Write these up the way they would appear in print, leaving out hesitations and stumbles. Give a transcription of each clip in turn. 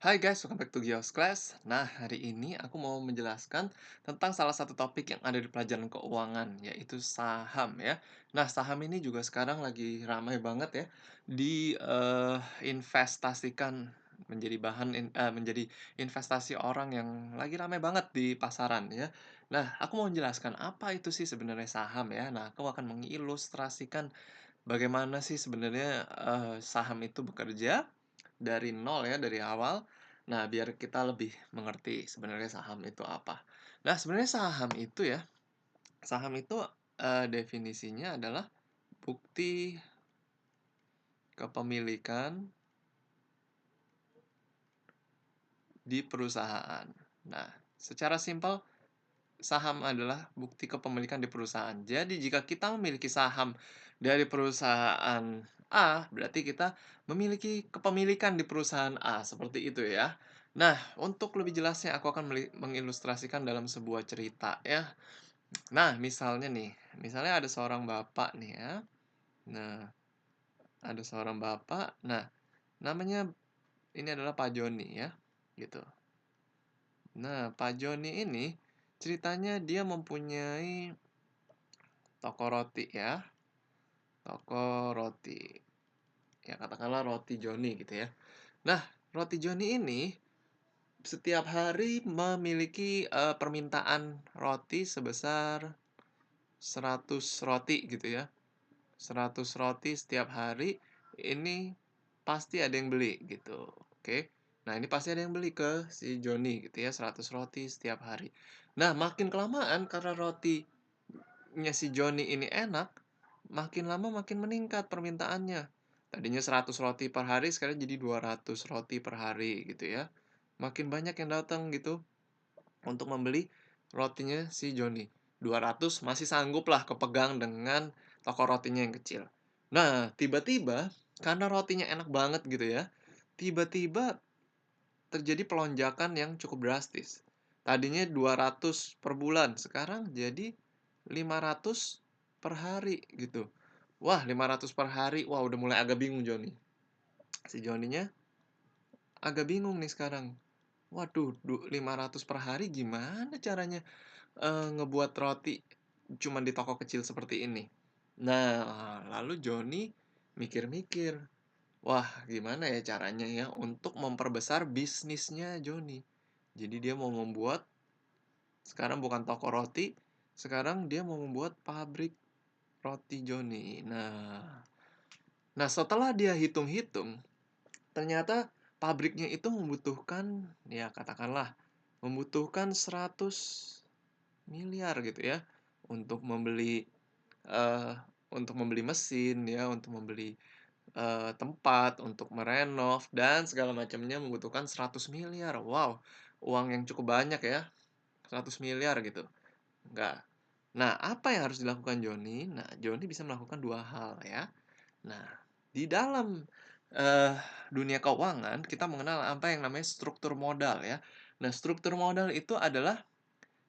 Hai guys, welcome back to Gios Class. Nah, hari ini aku mau menjelaskan tentang salah satu topik yang ada di pelajaran keuangan, yaitu saham ya. Nah, saham ini juga sekarang lagi ramai banget ya investasikan menjadi menjadi investasi orang yang lagi ramai banget di pasaran ya. Nah, aku mau menjelaskan apa itu sih sebenarnya saham ya. Nah, aku akan mengilustrasikan bagaimana sih sebenarnya saham itu bekerja dari nol ya, dari awal. Nah, biar kita lebih mengerti sebenarnya saham itu apa. Nah, sebenarnya saham itu, definisinya adalah bukti kepemilikan di perusahaan. Nah, secara simpel, saham adalah bukti kepemilikan di perusahaan. Jadi, jika kita memiliki saham dari perusahaan A, berarti kita memiliki kepemilikan di perusahaan A, seperti itu ya. Nah, untuk lebih jelasnya aku akan mengilustrasikan dalam sebuah cerita ya. Nah, misalnya ada seorang bapak nih ya. Nah, ada seorang bapak, nah namanya ini adalah Pak Joni ya, gitu. Nah, Pak Joni ini ceritanya dia mempunyai toko roti ya, toko roti. Ya katakanlah roti Joni gitu ya. Nah, roti Joni ini setiap hari memiliki, permintaan roti sebesar 100 roti gitu ya. 100 roti setiap hari, ini pasti ada yang beli gitu, oke. Nah, ini pasti ada yang beli ke si Joni gitu ya, 100 roti setiap hari. Nah, makin kelamaan karena rotinya si Joni ini enak, makin lama makin meningkat permintaannya. Tadinya 100 roti per hari, sekarang jadi 200 roti per hari gitu ya. Makin banyak yang datang gitu untuk membeli rotinya si Joni. 200 masih sanggup lah kepegang dengan toko rotinya yang kecil. Nah, tiba-tiba karena rotinya enak banget gitu ya, tiba-tiba terjadi pelonjakan yang cukup drastis. Tadinya 200 per bulan, sekarang jadi 500 per hari gitu. Wah, 500 per hari, wah udah mulai agak bingung Joni. Si Joninya agak bingung nih sekarang. Waduh, 500 per hari gimana caranya ngebuat roti cuman di toko kecil seperti ini? Nah, lalu Joni mikir-mikir, wah gimana ya caranya ya untuk memperbesar bisnisnya Joni. Jadi dia mau membuat sekarang bukan toko roti, sekarang dia mau membuat pabrik roti Joni. Nah, setelah dia hitung-hitung, ternyata pabriknya itu membutuhkan, ya katakanlah, membutuhkan 100 miliar gitu ya, untuk membeli, eee, untuk membeli mesin ya, untuk membeli, tempat, untuk merenov, dan segala macamnya membutuhkan 100 miliar. Wow, uang yang cukup banyak ya, 100 miliar gitu. Enggak. Nah, apa yang harus dilakukan Joni? Nah, Joni bisa melakukan 2 hal ya. Nah, di dalam, eee, dunia keuangan kita mengenal apa yang namanya struktur modal ya. Nah, struktur modal itu adalah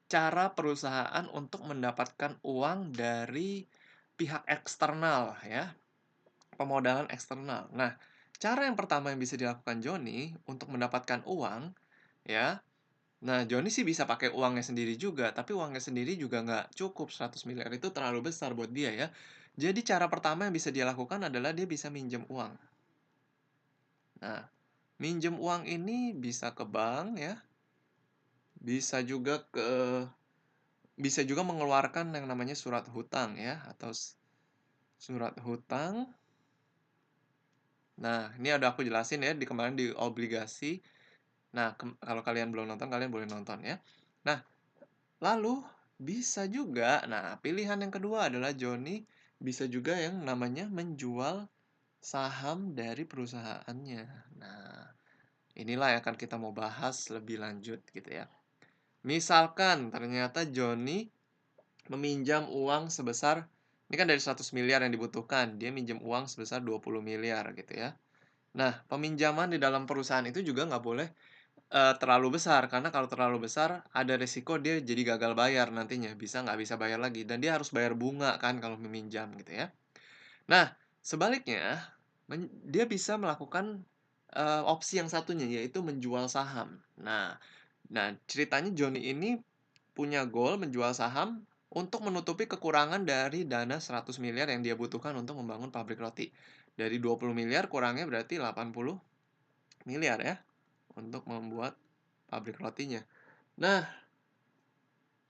cara perusahaan untuk mendapatkan uang dari pihak eksternal ya, pemodalan eksternal. Nah, cara yang pertama yang bisa dilakukan Joni untuk mendapatkan uang ya, nah Joni sih bisa pakai uangnya sendiri juga, tapi uangnya sendiri juga nggak cukup, 100 miliar itu terlalu besar buat dia ya. Jadi cara pertama yang bisa dia lakukan adalah dia bisa minjem uang. Nah, minjem uang ini bisa ke bank ya, bisa juga bisa juga mengeluarkan yang namanya surat hutang ya, atau surat hutang. Nah, ini udah aku jelasin ya di kemarin di obligasi. Nah, kalau kalian belum nonton, kalian boleh nonton ya. Nah, lalu bisa juga, nah pilihan yang kedua adalah Joni bisa juga yang namanya menjual saham dari perusahaannya. Nah, inilah yang akan kita mau bahas lebih lanjut gitu ya. Misalkan ternyata Joni meminjam uang sebesar, ini kan dari 100 miliar yang dibutuhkan, dia minjem uang sebesar 20 miliar gitu ya. Nah, peminjaman di dalam perusahaan itu juga nggak boleh, terlalu besar, karena kalau terlalu besar ada resiko dia jadi gagal bayar nantinya, nggak bisa bayar lagi, dan dia harus bayar bunga kan kalau meminjam gitu ya. Nah, sebaliknya dia bisa melakukan, opsi yang satunya, yaitu menjual saham. Nah, ceritanya Jony ini punya goal menjual saham untuk menutupi kekurangan dari dana 100 miliar yang dia butuhkan untuk membangun pabrik roti. Dari 20 miliar kurangnya berarti 80 miliar ya, untuk membuat pabrik rotinya. Nah,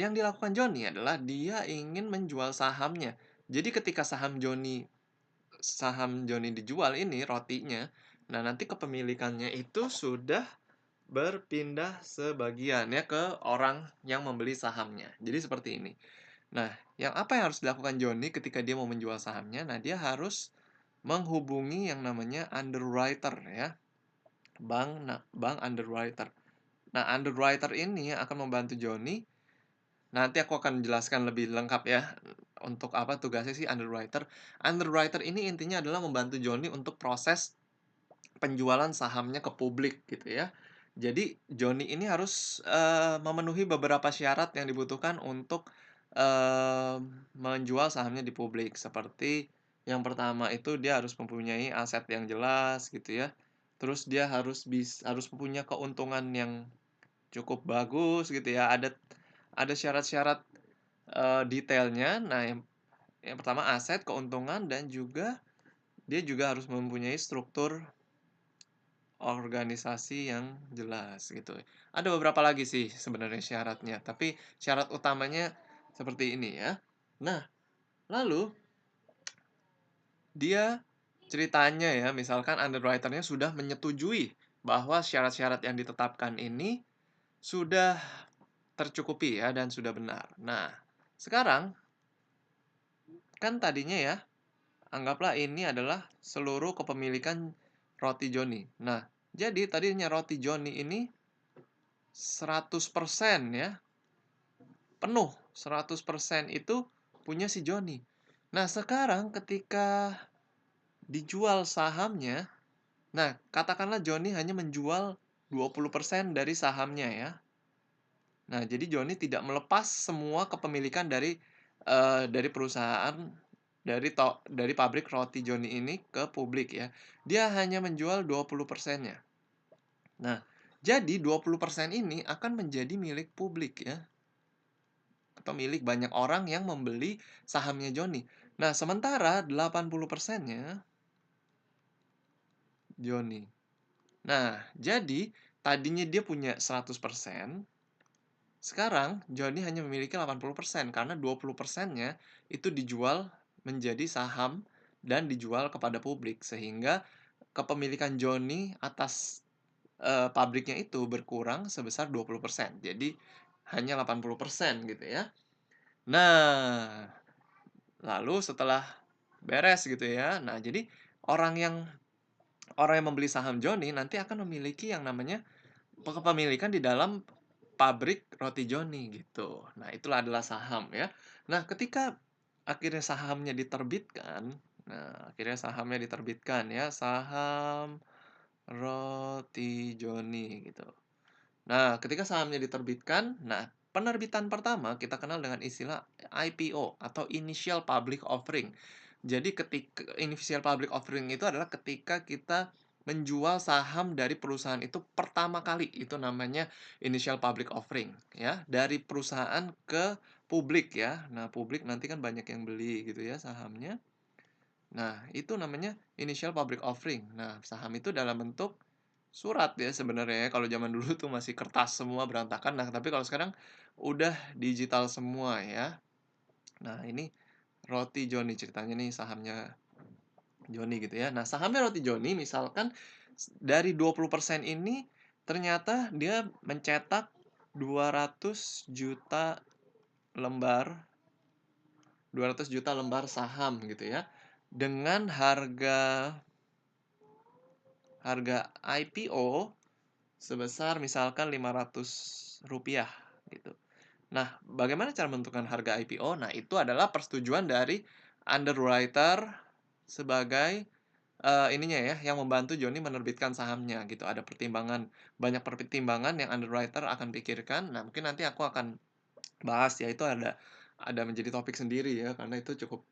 yang dilakukan Jony adalah dia ingin menjual sahamnya. Jadi ketika saham Jony dijual ini, rotinya, nah nanti kepemilikannya itu sudah berpindah sebagian ya ke orang yang membeli sahamnya. Jadi seperti ini. Nah, apa yang harus dilakukan Jony ketika dia mau menjual sahamnya? Nah, dia harus menghubungi yang namanya underwriter ya, bank underwriter. Nah, underwriter ini akan membantu Jony. Nanti aku akan jelaskan lebih lengkap ya, untuk apa tugasnya sih underwriter. Underwriter ini intinya adalah membantu Jony untuk proses penjualan sahamnya ke publik gitu ya. Jadi Jony ini harus, memenuhi beberapa syarat yang dibutuhkan untuk, menjual sahamnya di publik. Seperti yang pertama itu dia harus mempunyai aset yang jelas gitu ya. Terus dia harus punya keuntungan yang cukup bagus gitu ya. Ada syarat-syarat, detailnya. Nah, yang pertama aset, keuntungan, dan juga dia juga harus mempunyai struktur organisasi yang jelas gitu. Ada beberapa lagi sih sebenarnya syaratnya, tapi syarat utamanya seperti ini ya. Nah, lalu dia ceritanya ya, misalkan underwriter-nya sudah menyetujui bahwa syarat-syarat yang ditetapkan ini sudah tercukupi ya dan sudah benar. Nah, sekarang kan tadinya ya, anggaplah ini adalah seluruh kepemilikan roti Jony. Nah, jadi tadinya roti Jony ini 100% ya, penuh, 100% itu punya si Jony. Nah, sekarang ketika dijual sahamnya, nah katakanlah Jony hanya menjual 20% dari sahamnya ya. Nah, jadi Jony tidak melepas semua kepemilikan dari perusahaan, dari pabrik roti Jony ini ke publik ya. Dia hanya menjual 20%-nya. Nah, jadi 20% ini akan menjadi milik publik ya, atau milik banyak orang yang membeli sahamnya Jony. Nah, sementara 80%-nya Jony. Nah, jadi tadinya dia punya 100%, sekarang Jony hanya memiliki 80% karena 20%-nya itu dijual menjadi saham dan dijual kepada publik, sehingga kepemilikan Jony atas pabriknya itu berkurang sebesar 20%. Jadi hanya 80% gitu ya. Nah, lalu setelah beres gitu ya. Nah, jadi orang yang orang yang membeli saham Jony nanti akan memiliki yang namanya kepemilikan di dalam pabrik roti Jony gitu. Nah, itulah adalah saham ya. Nah, ketika akhirnya sahamnya diterbitkan ya, saham roti Jony gitu. Nah, ketika sahamnya diterbitkan, nah penerbitan pertama kita kenal dengan istilah IPO atau Initial Public Offering. Jadi ketika Initial Public Offering itu adalah ketika kita menjual saham dari perusahaan itu pertama kali, itu namanya Initial Public Offering ya, dari perusahaan ke publik ya. Nah, publik nanti kan banyak yang beli gitu ya sahamnya. Nah, itu namanya Initial Public Offering. Nah, saham itu dalam bentuk surat ya sebenarnya ya. Kalau zaman dulu tuh masih kertas semua berantakan. Nah, tapi kalau sekarang udah digital semua ya. Nah, ini roti Jony ceritanya nih, sahamnya Jony gitu ya. Nah, sahamnya roti Jony misalkan dari 20% ini ternyata dia mencetak 200 juta lembar 200 juta lembar saham gitu ya. Dengan harga IPO sebesar misalkan Rp500 gitu. Nah, bagaimana cara menentukan harga IPO? Nah, itu adalah persetujuan dari underwriter sebagai ininya ya, yang membantu Jony menerbitkan sahamnya gitu. Ada banyak pertimbangan yang underwriter akan pikirkan. Nah, mungkin nanti aku akan bahas ya, itu ada menjadi topik sendiri ya, karena itu cukup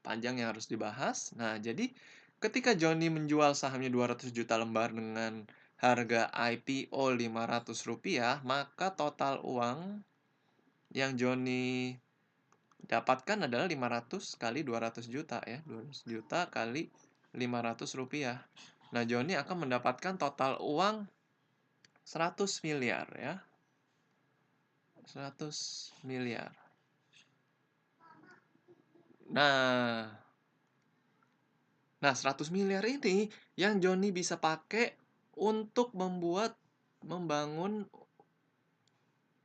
panjang yang harus dibahas. Nah, jadi ketika Jony menjual sahamnya 200 juta lembar dengan harga IPO Rp500, maka total uang yang Jony dapatkan adalah 500 kali 200 juta ya, 200 juta kali Rp500. Nah, Jony akan mendapatkan total uang 100 miliar ya. 100 miliar. Nah, 100 miliar ini yang Jony bisa pakai untuk membangun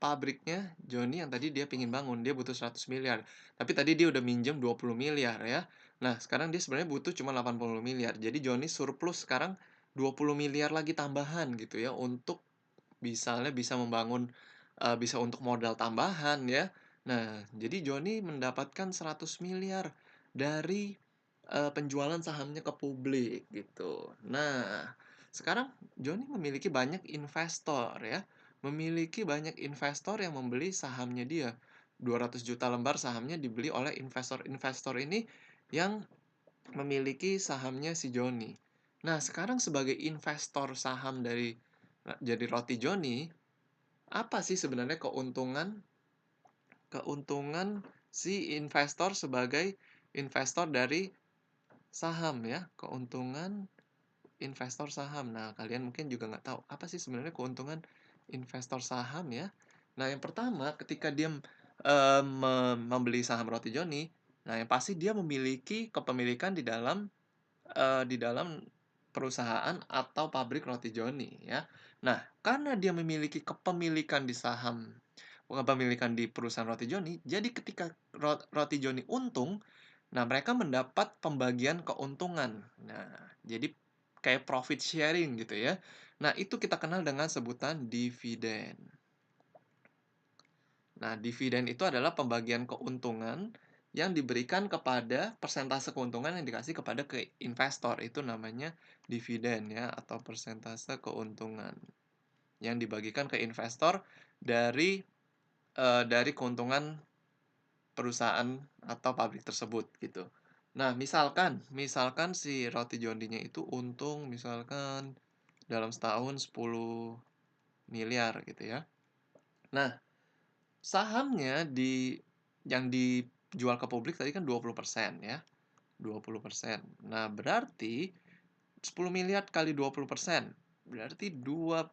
pabriknya Jony yang tadi dia pingin bangun. Dia butuh 100 miliar. Tapi tadi dia udah minjem 20 miliar ya. Nah, sekarang dia sebenarnya butuh cuma 80 miliar. Jadi Jony surplus sekarang 20 miliar lagi tambahan gitu ya untuk misalnya bisa membangun bisa untuk modal tambahan ya. Nah, jadi Jony mendapatkan 100 miliar dari penjualan sahamnya ke publik gitu. Nah, sekarang Jony memiliki banyak investor ya. Memiliki banyak investor yang membeli sahamnya dia. 200 juta lembar sahamnya dibeli oleh investor-investor ini yang memiliki sahamnya si Jony. Nah, sekarang sebagai investor saham dari jadi Roti Jony, apa sih sebenarnya keuntungan keuntungan si investor sebagai investor dari saham ya? Keuntungan investor saham. Nah, kalian mungkin juga nggak tahu apa sih sebenarnya keuntungan investor saham ya? Nah, yang pertama ketika dia membeli saham Roti Jony, nah yang pasti dia memiliki kepemilikan di dalam perusahaan atau pabrik Roti Jony ya. Nah, karena dia memiliki kepemilikan di perusahaan Roti Jony, jadi ketika Roti Jony untung, nah mereka mendapat pembagian keuntungan. Nah, jadi kayak profit sharing gitu ya. Nah, itu kita kenal dengan sebutan dividen. Nah, dividen itu adalah pembagian keuntungan yang diberikan kepada persentase keuntungan yang dikasih kepada investor. Itu namanya dividen ya, atau persentase keuntungan yang dibagikan ke investor dari keuntungan perusahaan atau pabrik tersebut gitu. Nah, misalkan si Roti Jony-nya itu untung misalkan dalam setahun 10 miliar gitu ya. Nah, sahamnya yang dijual ke publik tadi kan 20% ya. 20%. Nah, berarti 10 miliar kali 20%. Berarti 2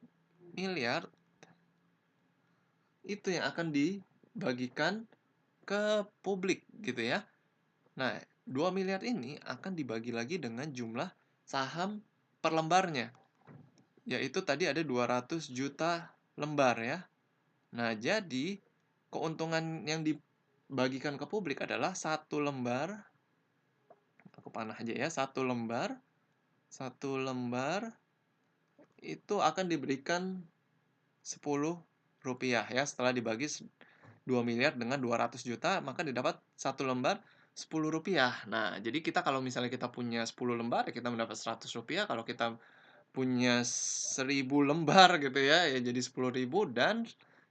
miliar itu yang akan dibagikan ke publik gitu ya. Nah, 2 miliar ini akan dibagi lagi dengan jumlah saham per lembarnya. Yaitu tadi ada 200 juta lembar ya. Nah, jadi keuntungan yang dibagikan ke publik adalah satu lembar, aku panah aja ya, satu lembar itu akan diberikan 10 rupiah ya. Setelah dibagi 2 miliar dengan 200 juta, maka didapat satu lembar 10 rupiah. Nah, jadi kita kalau misalnya kita punya 10 lembar, ya kita mendapat 100 rupiah. Kalau kita punya 1000 lembar gitu ya, ya jadi 10.000 dan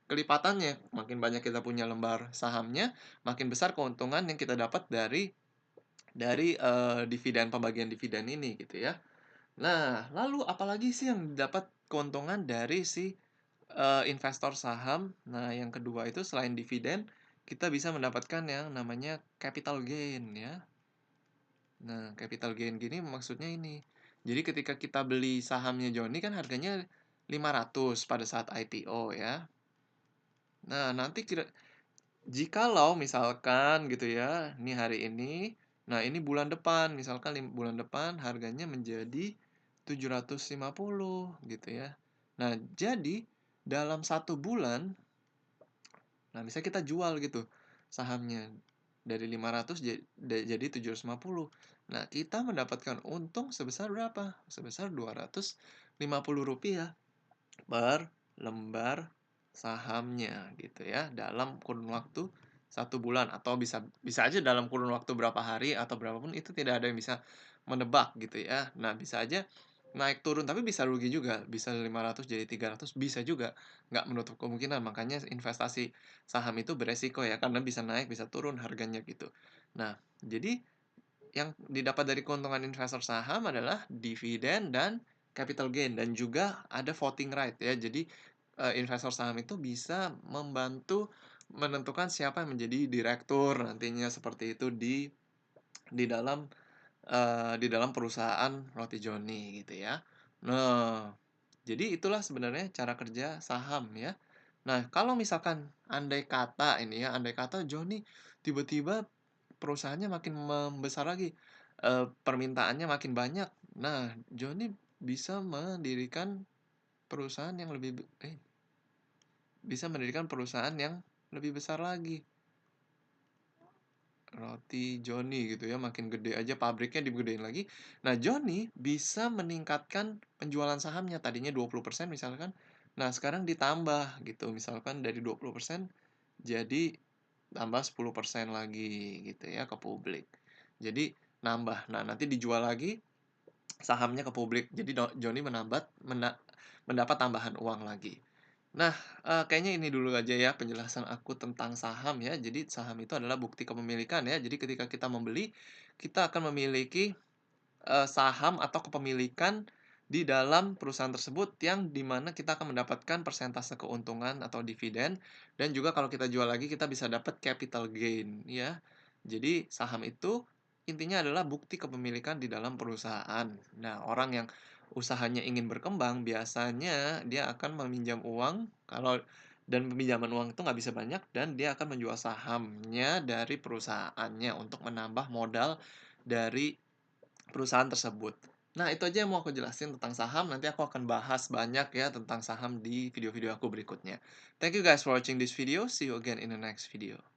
kelipatannya. Makin banyak kita punya lembar sahamnya, makin besar keuntungan yang kita dapat dari dividen, pembagian dividen ini gitu ya. Nah, lalu apalagi sih yang dapat keuntungan dari si investor saham? Nah, yang kedua itu selain dividen, kita bisa mendapatkan yang namanya capital gain ya. Nah, capital gain gini maksudnya ini. Jadi ketika kita beli sahamnya Jony kan harganya 500 pada saat IPO ya. Nah, nanti jikalau misalkan gitu ya, ini hari ini, nah ini bulan depan, misalkan bulan depan harganya menjadi 750 gitu ya. Nah, jadi dalam 1 bulan, nah bisa kita jual gitu sahamnya dari 500 jadi 750. Nah, kita mendapatkan untung sebesar berapa? Sebesar Rp250 per lembar sahamnya gitu ya dalam kurun waktu 1 bulan atau bisa bisa aja dalam kurun waktu berapa hari atau berapapun itu tidak ada yang bisa menebak gitu ya. Nah, bisa aja naik turun tapi bisa rugi juga, bisa 500 jadi 300 bisa juga, nggak menutup kemungkinan. Makanya investasi saham itu beresiko ya karena bisa naik bisa turun harganya gitu. Nah, jadi yang didapat dari keuntungan investor saham adalah dividen dan capital gain dan juga ada voting right ya. Jadi, investor saham itu bisa membantu menentukan siapa yang menjadi direktur nantinya seperti itu di dalam, di dalam perusahaan Roti Joni gitu ya. Nah, jadi itulah sebenarnya cara kerja saham ya. Nah, kalau misalkan andai kata ini ya, andai kata Joni tiba-tiba perusahaannya makin membesar lagi, permintaannya makin banyak. Nah, Joni bisa mendirikan perusahaan yang bisa mendirikan perusahaan yang lebih besar lagi. Roti Joni gitu ya, makin gede aja pabriknya digedein lagi. Nah, Joni bisa meningkatkan penjualan sahamnya, tadinya 20% misalkan, nah sekarang ditambah gitu, misalkan dari 20% jadi tambah 10% lagi gitu ya ke publik. Jadi nambah. Nah, nanti dijual lagi sahamnya ke publik. Jadi Joni mendapat tambahan uang lagi. Nah, kayaknya ini dulu aja ya penjelasan aku tentang saham ya. Jadi saham itu adalah bukti kepemilikan ya. Jadi ketika kita membeli, kita akan memiliki, saham atau kepemilikan di dalam perusahaan tersebut yang di mana kita akan mendapatkan persentase keuntungan atau dividen dan juga kalau kita jual lagi kita bisa dapat capital gain ya. Jadi saham itu intinya adalah bukti kepemilikan di dalam perusahaan. Nah, orang yang usahanya ingin berkembang biasanya dia akan meminjam uang dan peminjaman uang itu nggak bisa banyak dan dia akan menjual sahamnya dari perusahaannya untuk menambah modal dari perusahaan tersebut. Nah, itu aja yang mau aku jelasin tentang saham, nanti aku akan bahas banyak ya tentang saham di video-video aku berikutnya. Thank you guys for watching this video, see you again in the next video.